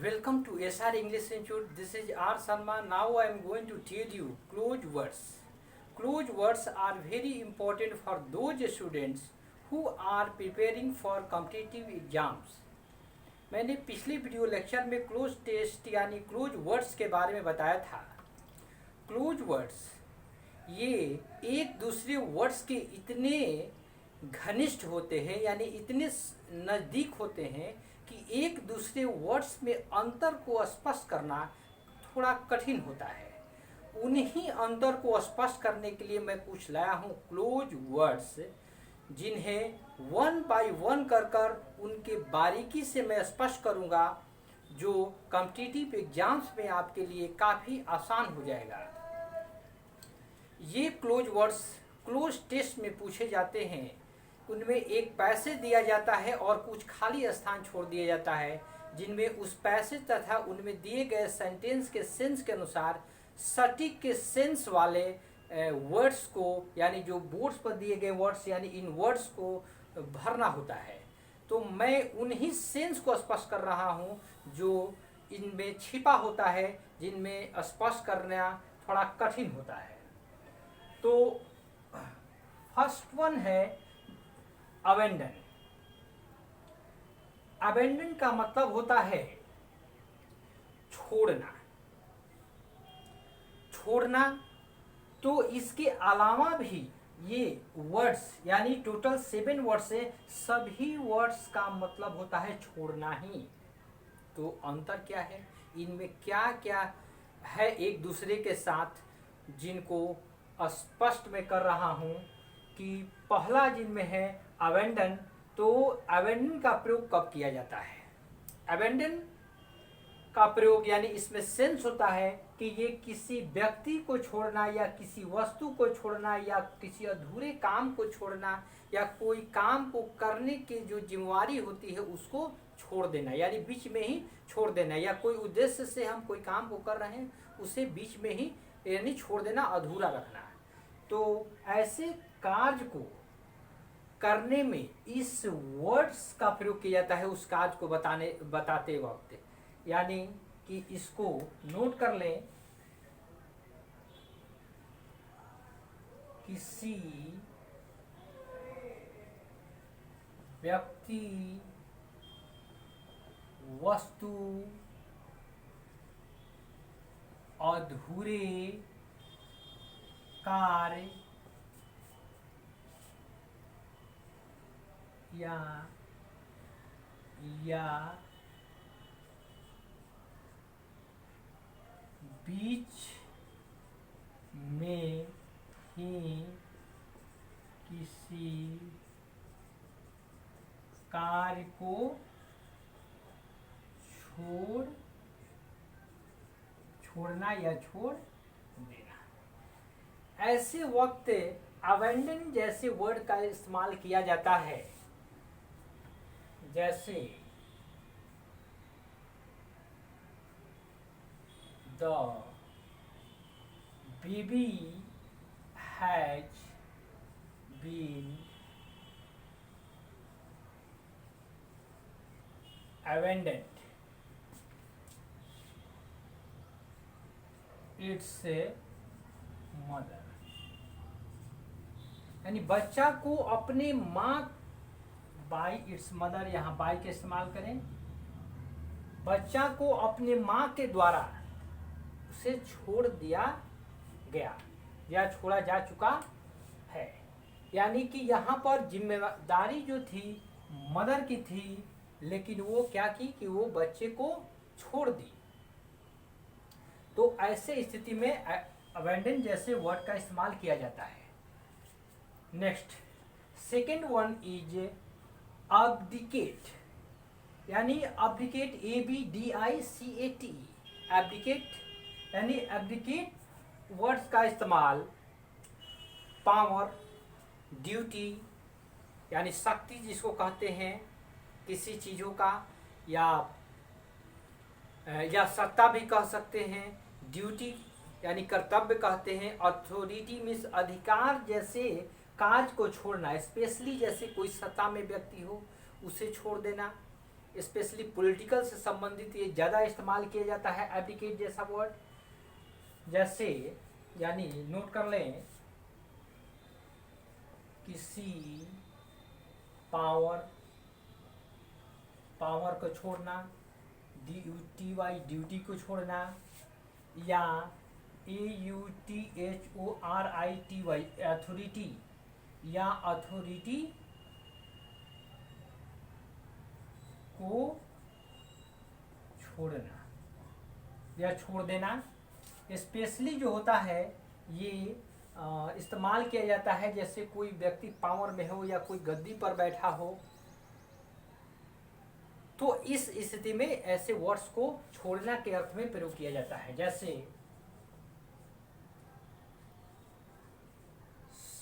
Welcome to SR English Institute. This is R. Salman. Now I am going to tell you close words. Close words are very important for those students who are preparing for competitive exams. मैंने पिछले video lecture में cloze test यानी close words के बारे में बताया था। Close words ये एक दूसरे वर्ड्स के इतने घनिष्ठ होते हैं यानी इतने नज़दीक होते हैं कि एक दूसरे वर्ड्स में अंतर को स्पष्ट करना थोड़ा कठिन होता है। उन्हीं अंतर को स्पष्ट करने के लिए मैं कुछ लाया हूँ क्लोज वर्ड्स, जिन्हें वन बाय वन कर उनके बारीकी से मैं स्पष्ट करूँगा, जो कॉम्पिटिटिव एग्जाम्स में आपके लिए काफ़ी आसान हो जाएगा। ये क्लोज वर्ड्स क्लोज टेस्ट में पूछे जाते हैं। उनमें एक पैसेज दिया जाता है और कुछ खाली स्थान छोड़ दिया जाता है, जिनमें उस पैसेज तथा उनमें दिए गए सेंटेंस के सेंस के अनुसार सटीक के सेंस वाले वर्ड्स को यानी जो बोर्ड्स पर दिए गए वर्ड्स यानी इन वर्ड्स को भरना होता है। तो मैं उन्हीं सेंस को स्पष्ट कर रहा हूँ जो इनमें छिपा होता है, जिनमें स्पष्ट करना थोड़ा कठिन होता है। तो फर्स्ट वन है अबेंडन। अबेंडन का मतलब होता है छोड़ना। छोड़ना तो इसके अलावा भी ये वर्ड्स यानी टोटल 7 वर्ड्स है, सभी वर्ड्स का मतलब होता है छोड़ना ही। तो अंतर क्या है, इनमें क्या क्या है एक दूसरे के साथ, जिनको स्पष्ट मैं कर रहा हूँ कि पहला जिनमें है अबेंडन। तो अबेंडन का प्रयोग कब किया जाता है? अबेंडन का प्रयोग यानी इसमें सेंस होता है कि ये किसी व्यक्ति को छोड़ना या किसी वस्तु को छोड़ना या किसी अधूरे काम को छोड़ना या कोई काम को करने की जो जिम्मेवारी होती है उसको छोड़ देना, यानी बीच में ही छोड़ देना, या कोई उद्देश्य से हम कोई काम को कर रहे हैं उसे बीच में ही यानी छोड़ देना, अधूरा रखना। तो ऐसे कार्य को करने में इस वर्ड्स का प्रयोग किया जाता है उस कार्य को बताते वक्त, यानी कि इसको नोट कर लें। किसी व्यक्ति, वस्तु, अधूरे कार्य या बीच में ही किसी कार्य को छोड़ना या छोड़ देना। ऐसे वक्त अबेंडन जैसे वर्ड का इस्तेमाल किया जाता है, जैसे the baby has been abandoned its mother, यानी बच्चा को अपने माँ बाय इट्स मदर, यहाँ बाय के इस्तेमाल करें, बच्चा को अपने माँ के द्वारा उसे छोड़ दिया गया या छोड़ा जा चुका है। यानी कि यहाँ पर जिम्मेदारी जो थी मदर की थी, लेकिन वो क्या की कि वो बच्चे को छोड़ दी। तो ऐसे स्थिति में अबेंडन जैसे वर्ड का इस्तेमाल किया जाता है। नेक्स्ट सेकेंड वन इज अब्डिकेट, यानी अब्डिकेट, ABDICAT, अब्डिकेट यानी अब्डिकेट वर्ड्स का इस्तेमाल पावर, ड्यूटी यानी शक्ति जिसको कहते हैं किसी चीज़ों का, या सत्ता भी कह सकते हैं, ड्यूटी यानी कर्तव्य कहते हैं, अथॉरिटी मीन्स अधिकार जैसे कार्य को छोड़ना, स्पेशली जैसे कोई सत्ता में व्यक्ति हो उसे छोड़ देना, स्पेशली पॉलिटिकल से संबंधित ये ज़्यादा इस्तेमाल किया जाता है एब्डिकेट जैसा वर्ड। जैसे यानी नोट कर लें, किसी पावर को छोड़ना, DUTY ड्यूटी को छोड़ना, या AUTHORITY अथॉरिटी या अथॉरिटी को छोड़ना या छोड़ देना। स्पेशली जो होता है ये इस्तेमाल किया जाता है जैसे कोई व्यक्ति पावर में हो या कोई गद्दी पर बैठा हो, तो इस स्थिति में ऐसे वर्ड्स को छोड़ना के अर्थ में प्रयोग किया जाता है। जैसे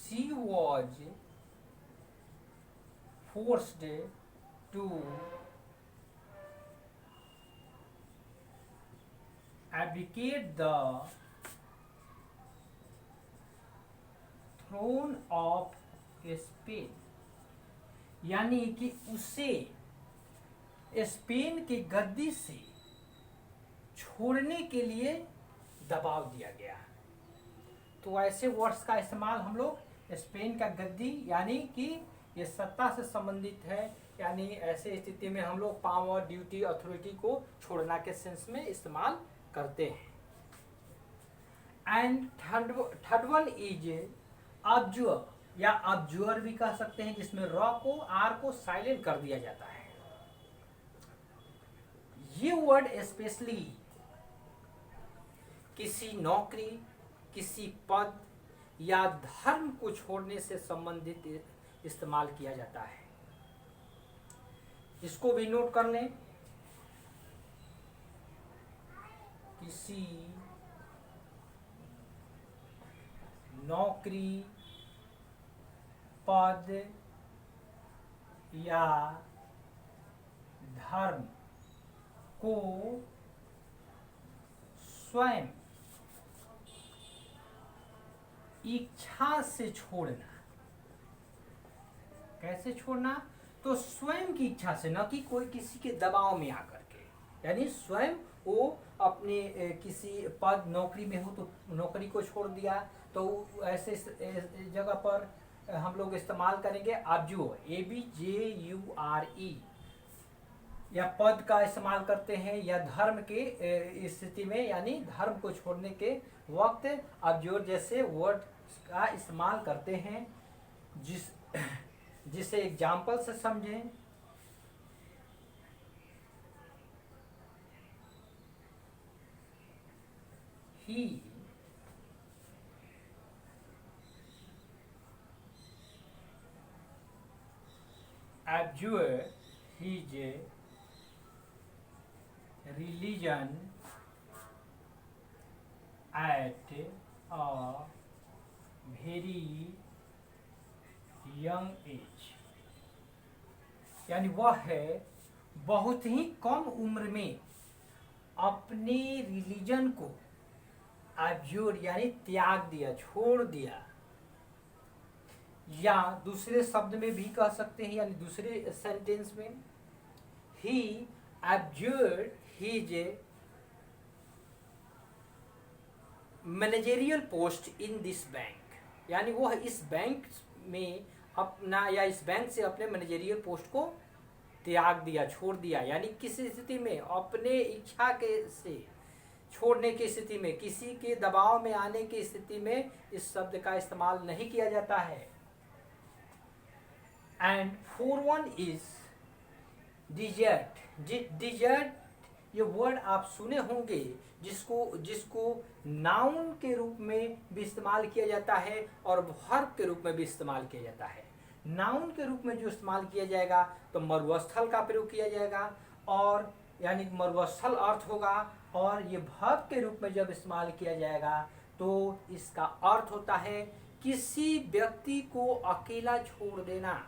she was forced to abdicate the throne of Spain, यानी कि उसे स्पेन की गद्दी से छोड़ने के लिए दबाव दिया गया। तो ऐसे वर्ड्स का इस्तेमाल हम लोग स्पेन का गद्दी यानी कि ये सत्ता से संबंधित है, यानी ऐसे स्थिति में हम लोग पावर, ड्यूटी, अथॉरिटी को छोड़ना के सेंस में इस्तेमाल करते हैं। एंड थर्ड वन इज अब्जूअर या अब्जूअर भी कह सकते हैं, जिसमें र को, आर को साइलेंट कर दिया जाता है। ये वर्ड स्पेशली किसी नौकरी, किसी पद या धर्म को छोड़ने से संबंधित इस्तेमाल किया जाता है। इसको भी नोट कर लें, किसी नौकरी, पद या धर्म को स्वयं इच्छा से छोड़ना। कैसे छोड़ना? तो स्वयं की इच्छा से, न कि कोई किसी के दबाव में आकर के, यानी स्वयं वो अपने किसी पद, नौकरी में हो तो नौकरी को छोड़ दिया, तो ऐसे जगह पर हम लोग इस्तेमाल करेंगे अब्जूअर, ABJURE, या पद का इस्तेमाल करते हैं, या धर्म के स्थिति में यानी धर्म को छोड़ने के वक्त अब्जूअर जैसे वर्ड का इस्तेमाल करते हैं। जिसे एग्जाम्पल से समझें, he abjured his religion at a very young age, यानी वह है बहुत ही कम उम्र में अपने रिलीजन को एब्जूर यानी त्याग दिया, छोड़ दिया। या दूसरे शब्द में भी कह सकते हैं, यानी दूसरे सेंटेंस में, he absorbed his managerial post in this bank, यानी वह इस बैंक में अपना या इस बैंक से अपने मैनेजरियल पोस्ट को त्याग दिया, छोड़ दिया। यानी किसी स्थिति में अपने इच्छा के से छोड़ने की स्थिति में, किसी के दबाव में आने की स्थिति में इस शब्द का इस्तेमाल नहीं किया जाता है। And for one is desert. Desert ये वर्ड आप सुने होंगे, जिसको नाउन के रूप में भी इस्तेमाल किया जाता है और वर्ब के रूप में भी इस्तेमाल किया जाता है। नाउन के रूप में जो इस्तेमाल किया जाएगा तो मरुस्थल का प्रयोग किया जाएगा, और यानी मरुस्थल अर्थ होगा, और ये वर्ब के रूप में जब इस्तेमाल किया जाएगा तो इसका अर्थ होता है किसी व्यक्ति को अकेला छोड़ देना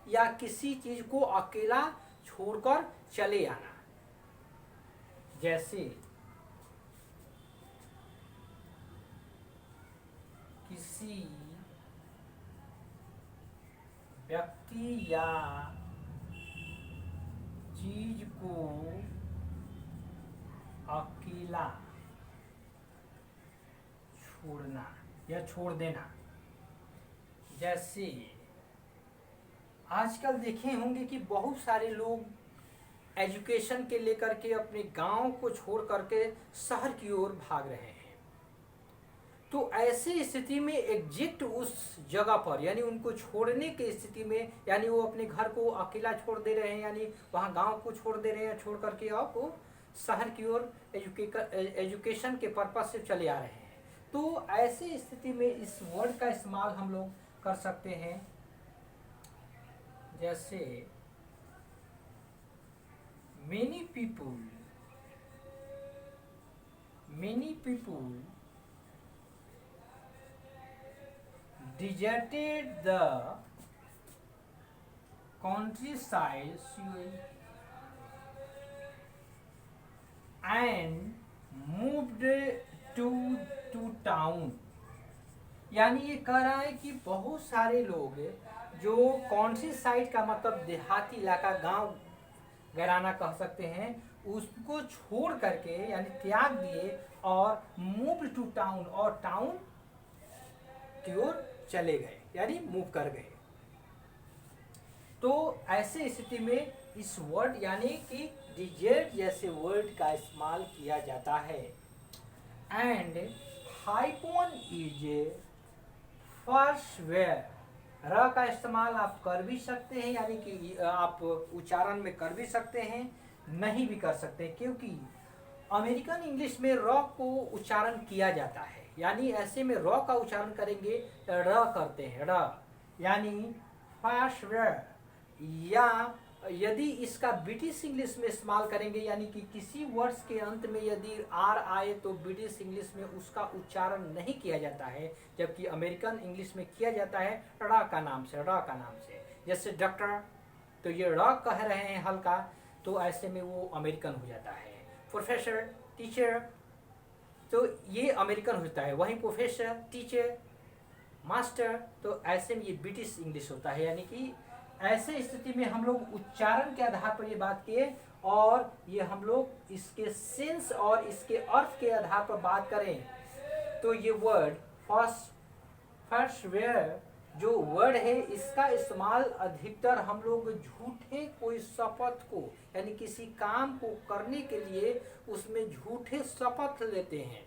या किसी चीज को अकेला छोड़कर चले आना। जैसे किसी व्यक्ति या चीज को अकेला छोड़ना या छोड़ देना। जैसे आजकल देखे होंगे कि बहुत सारे लोग एजुकेशन के लेकर के अपने गांव को छोड़ करके शहर की ओर भाग रहे हैं। तो ऐसे स्थिति में एग्जिट उस जगह पर यानी उनको छोड़ने की स्थिति में, यानी वो अपने घर को अकेला छोड़ दे रहे हैं, यानी वहाँ गांव को छोड़ दे रहे हैं, छोड़ करके अब वो शहर की ओर एजुकेशन के पर्पज से चले आ रहे हैं। तो ऐसे स्थिति में इस वर्ड का इस्तेमाल हम लोग कर सकते हैं। जैसे many people deserted the countryside and moved to town। यानी ये कह रहा है कि बहुत सारे लोग जो कौन सी साइड का मतलब देहाती इलाका, गांव गैराना कह सकते हैं, उसको छोड़ करके यानी त्याग दिए और मूव टू टाउन, और टाउन की ओर चले गए यानी मूव कर गए। तो ऐसे स्थिति में इस वर्ड यानी कि डिजर्ट जैसे वर्ड का इस्तेमाल किया जाता है। एंड हाइपोन इज फर्स्ट वेयर, र का इस्तेमाल आप कर भी सकते हैं, यानी कि आप उच्चारण में कर भी सकते हैं, नहीं भी कर सकते, क्योंकि अमेरिकन इंग्लिश में र को उच्चारण किया जाता है। यानी ऐसे में र का उच्चारण करेंगे र करते हैं, र यानी फर्स्ट वेयर। या यदि इसका ब्रिटिश इंग्लिश में इस्तेमाल करेंगे, यानी कि किसी वर्ड्स के अंत में यदि आर आए तो ब्रिटिश इंग्लिश में उसका उच्चारण नहीं किया जाता है, जबकि अमेरिकन इंग्लिश में किया जाता है रा का नाम से, रा का नाम से। जैसे डॉक्टर, तो ये रा कह रहे हैं हल्का, तो ऐसे में वो अमेरिकन हो जाता है। प्रोफेसर, टीचर, तो ये अमेरिकन होता है। वहीं प्रोफेसर, टीचर, मास्टर, तो ऐसे में ये ब्रिटिश इंग्लिश होता है। यानी कि ऐसे स्थिति में हम लोग उच्चारण के आधार पर ये बात किए, और ये हम लोग इसके सेंस और इसके अर्थ के आधार पर बात करें तो ये वर्ड फर्स्ट वेयर जो वर्ड है, इसका इस्तेमाल अधिकतर हम लोग झूठे कोई शपथ को, यानी किसी काम को करने के लिए उसमें झूठे शपथ लेते हैं।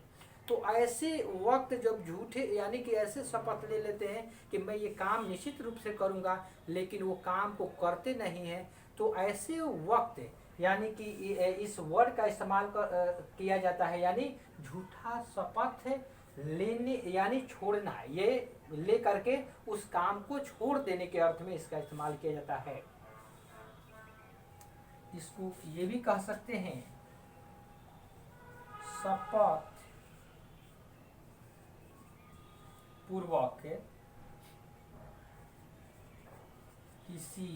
तो ऐसे वक्त जब झूठे यानी कि ऐसे शपथ ले लेते हैं कि मैं ये काम निश्चित रूप से करूँगा, लेकिन वो काम को करते नहीं हैं, तो ऐसे वक्त यानी कि इस वर्ड का इस्तेमाल किया जाता है। यानी झूठा शपथ लेने यानी छोड़ना, ये ले करके उस काम को छोड़ देने के अर्थ में इसका इस्तेमाल किया जाता है। इसको ये भी कह सकते हैं शपथ पूर्वक किसी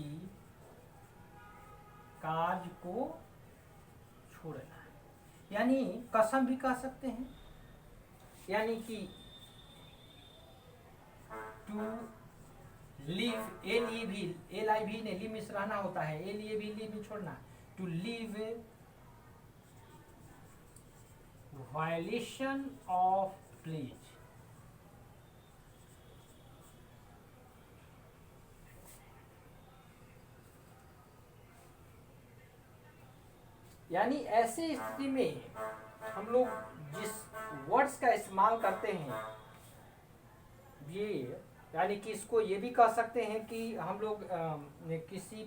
कार्य को छोड़ना, यानी कसम भी कह सकते हैं। यानी कि टू लीव, LIV ने लीव में रहना होता है, LIV लीव में छोड़ना, to leave violation of pledge. यानी ऐसे स्थिति में हम लोग जिस वर्ड्स का इस्तेमाल करते हैं, ये यानी कि इसको ये भी कह सकते हैं कि हम लोग किसी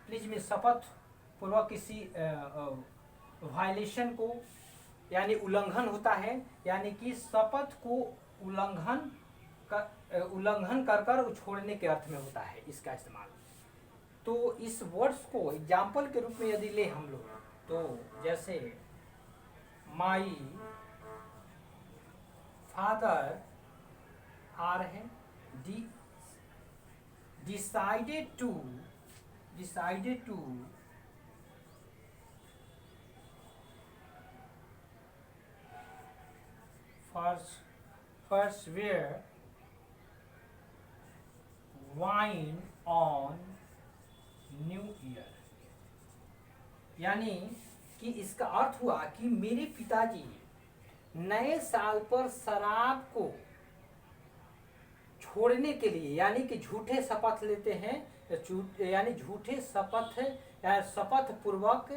प्लीज में शपथ पूर्वक किसी वायलेशन को यानी उल्लंघन होता है, यानी कि शपथ को उल्लंघन कर छोड़ने के अर्थ में होता है इसका इस्तेमाल। तो इस वर्ड्स को एग्जाम्पल के रूप में यदि ले हम लोग, तो जैसे माई फादर आर है decided to persevere wine on New Year, यानी कि इसका अर्थ हुआ कि मेरे पिताजी नए साल पर शराब को छोड़ने के लिए, यानी कि झूठे शपथ लेते हैं, यानी झूठे शपथ या शपथ पूर्वक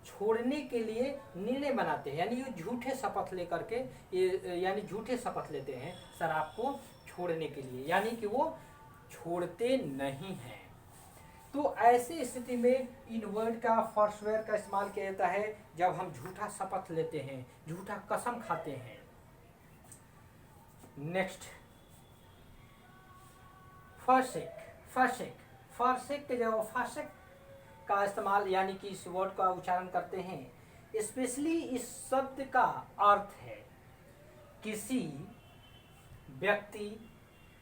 छोड़ने के लिए निर्णय बनाते हैं, यानी ये झूठे शपथ लेकर के ये, यानी झूठे शपथ लेते हैं शराब को छोड़ने के लिए, यानी कि वो छोड़ते नहीं हैं। तो ऐसे स्थिति में इन वर्ड का फर्स्ट वेयर का इस्तेमाल किया जाता है जब हम झूठा शपथ लेते हैं, झूठा कसम खाते हैं। नेक्स्ट, फर्सेक। फर्सेक फर्सेक जब फर्सेक का इस्तेमाल यानी कि इस वर्ड का उच्चारण करते हैं, स्पेशली इस शब्द का अर्थ है किसी व्यक्ति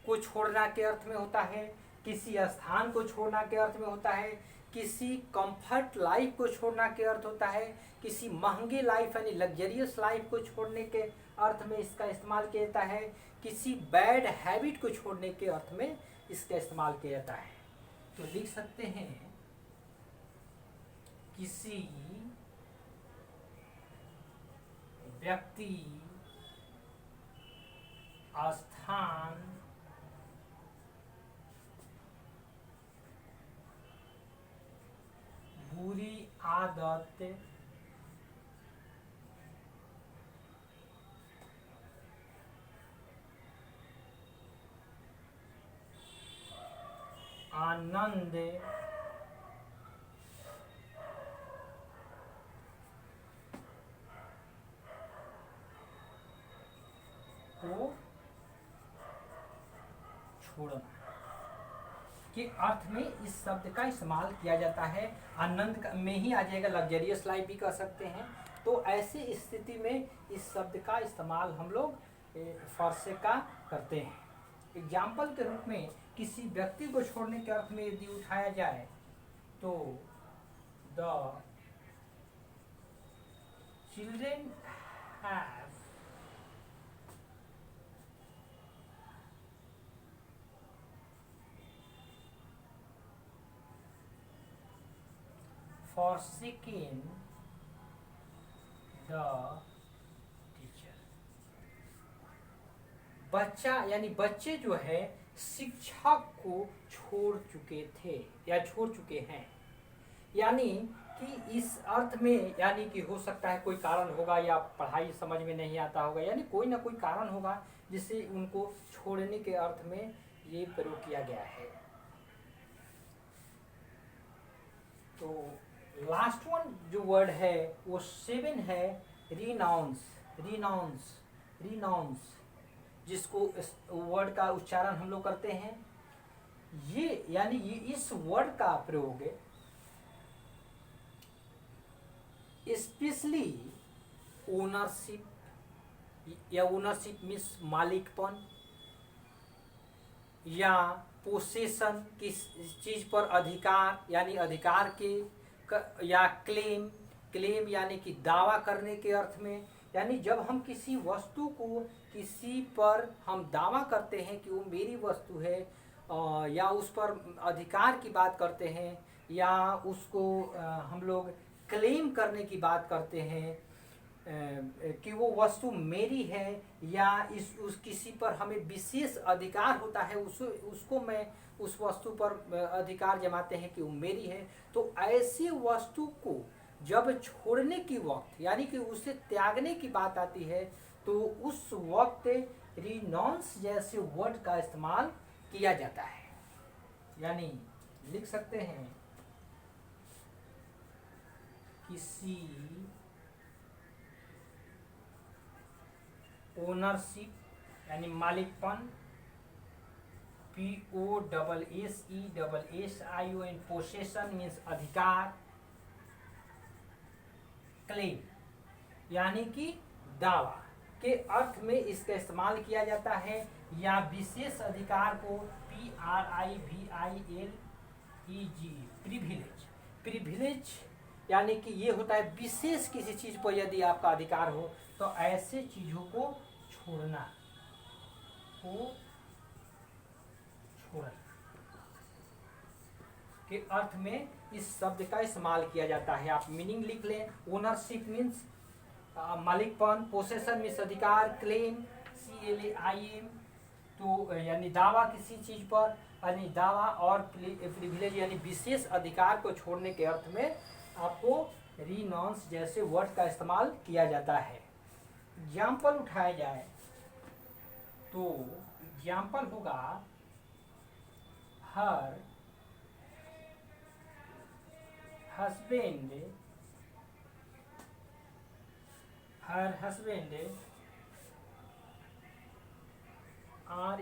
को छोड़ना के अर्थ में होता है, किसी स्थान को छोड़ना के अर्थ में होता है, किसी कंफर्ट लाइफ को छोड़ना के अर्थ होता है, किसी महंगे लाइफ यानी लग्जरियस लाइफ को छोड़ने के अर्थ में इसका इस्तेमाल किया जाता है, किसी बैड हैबिट को छोड़ने के अर्थ में इसका इस्तेमाल किया जाता है। तो लिख सकते हैं किसी व्यक्ति, स्थान, बुरी आदत आनंद को छोड़ना के अर्थ में इस शब्द का इस्तेमाल किया जाता है। आनंद में ही आ जाएगा, लग्जरियस लाइफ भी कह सकते हैं। तो ऐसी स्थिति में इस शब्द का इस्तेमाल हम लोग फर्से का करते हैं। एग्जाम्पल के रूप में किसी व्यक्ति को छोड़ने के अर्थ में यदि उठाया जाए तो the children have forsaken the teacher। बच्चा यानी बच्चे जो है शिक्षक को छोड़ चुके थे या छोड़ चुके हैं, यानी कि इस अर्थ में, यानी कि हो सकता है कोई कारण होगा या पढ़ाई समझ में नहीं आता होगा, यानी कोई ना कोई कारण होगा जिससे उनको छोड़ने के अर्थ में ये प्रयोग किया गया है। तो लास्ट वन जो वर्ड है वो 7 है, रिनाउंस। रिनाउंस रिनाउंस जिसको वर्ड का उच्चारण हम लोग करते हैं, ये यानी ये इस वर्ड का प्रयोग स्पेशली ओनरशिप या ओनरशिप मीन्स मालिकपन या पोसेशन, किस चीज पर अधिकार यानी अधिकार के, या क्लेम, क्लेम यानी कि दावा करने के अर्थ में, यानी जब हम किसी वस्तु को किसी पर हम दावा करते हैं कि वो मेरी वस्तु है, या उस पर अधिकार की बात करते हैं, या उसको हम लोग क्लेम करने की बात करते हैं कि वो वस्तु मेरी है, या उस किसी पर हमें विशेष अधिकार होता है, उसको मैं उस वस्तु पर अधिकार जमाते हैं कि वो मेरी है। तो ऐसी वस्तु को जब छोड़ने की वक्त यानी कि उसे त्यागने की बात आती है तो उस वक्त रिनॉन्स जैसे वर्ड का इस्तेमाल किया जाता है। यानी लिख सकते हैं किसी ओनरशिप यानी मालिकपन, POSSESSION पोसेशन मीन्स अधिकार, क्लेम यानी कि दावा के अर्थ में इसका इस्तेमाल किया जाता है, या विशेष अधिकार को PRIVILEG प्रिविलेज। प्रिविलेज यानी कि ये होता है विशेष किसी चीज पर यदि आपका अधिकार हो तो ऐसे चीजों को छोड़ना, के अर्थ में इस शब्द का इस्तेमाल किया जाता है। आप मीनिंग लिख लें। ओनरशिप मीन्स मालिकपन, पोसेशन मीन्स अधिकार, क्लेम CLAIM तो यानी दावा किसी चीज पर, यानी दावा, और प्रिविलेज यानी विशेष अधिकार को छोड़ने के अर्थ में आपको रिनाउंस जैसे वर्ड का इस्तेमाल किया जाता है। एग्जाम्पल उठाया जाए तो एग्जाम्पल होगा her husband are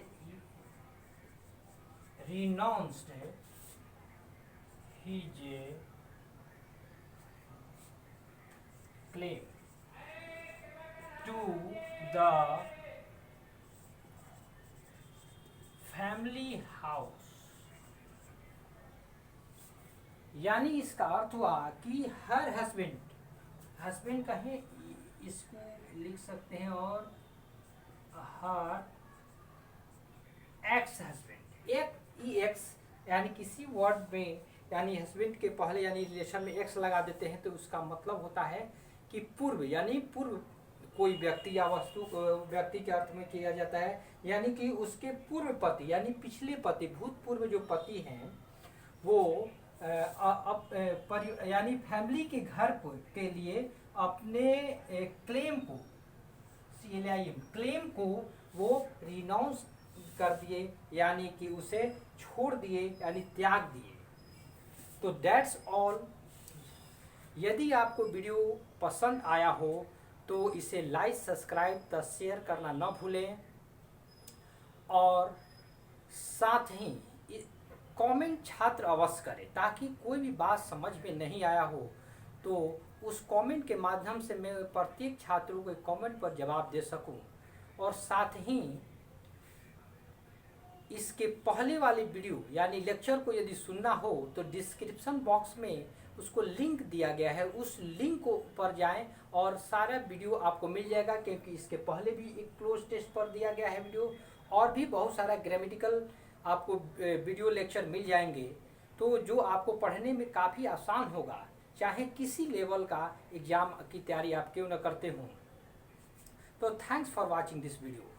renounced his claim to the family house। यानी इसका अर्थ हुआ कि हर हस्बैंड कहें, इसको लिख सकते हैं, और हर एक्स हस्बैंड, एक एक्स यानी किसी वर्ड में यानी हस्बैंड के पहले यानी रिलेशन में एक्स लगा देते हैं तो उसका मतलब होता है कि पूर्व, यानी पूर्व कोई व्यक्ति या वस्तु व्यक्ति के अर्थ में किया जाता है, यानी कि उसके पूर्व पति यानी पिछले पति, भूतपूर्व जो पति हैं वो यानी फैमिली के घर के लिए अपने क्लेम को क्लेम को वो रिनाउंस कर दिए, यानी कि उसे छोड़ दिए यानी त्याग दिए। तो दैट्स ऑल। यदि आपको वीडियो पसंद आया हो तो इसे लाइक, सब्सक्राइब तथा शेयर करना न भूलें, और साथ ही कमेंट छात्र अवश्य करें ताकि कोई भी बात समझ में नहीं आया हो तो उस कमेंट के माध्यम से मैं प्रत्येक छात्रों के कमेंट पर जवाब दे सकूं। और साथ ही इसके पहले वाली वीडियो यानी लेक्चर को यदि सुनना हो तो डिस्क्रिप्शन बॉक्स में उसको लिंक दिया गया है, उस लिंक को पर जाएं और सारा वीडियो आपको मिल जाएगा, क्योंकि इसके पहले भी एक क्लोज टेस्ट पर दिया गया है वीडियो, और भी बहुत सारा ग्रामेटिकल आपको वीडियो लेक्चर मिल जाएंगे, तो जो आपको पढ़ने में काफ़ी आसान होगा, चाहे किसी लेवल का एग्ज़ाम की तैयारी आप क्यों न करते हों। तो thanks for watching this video.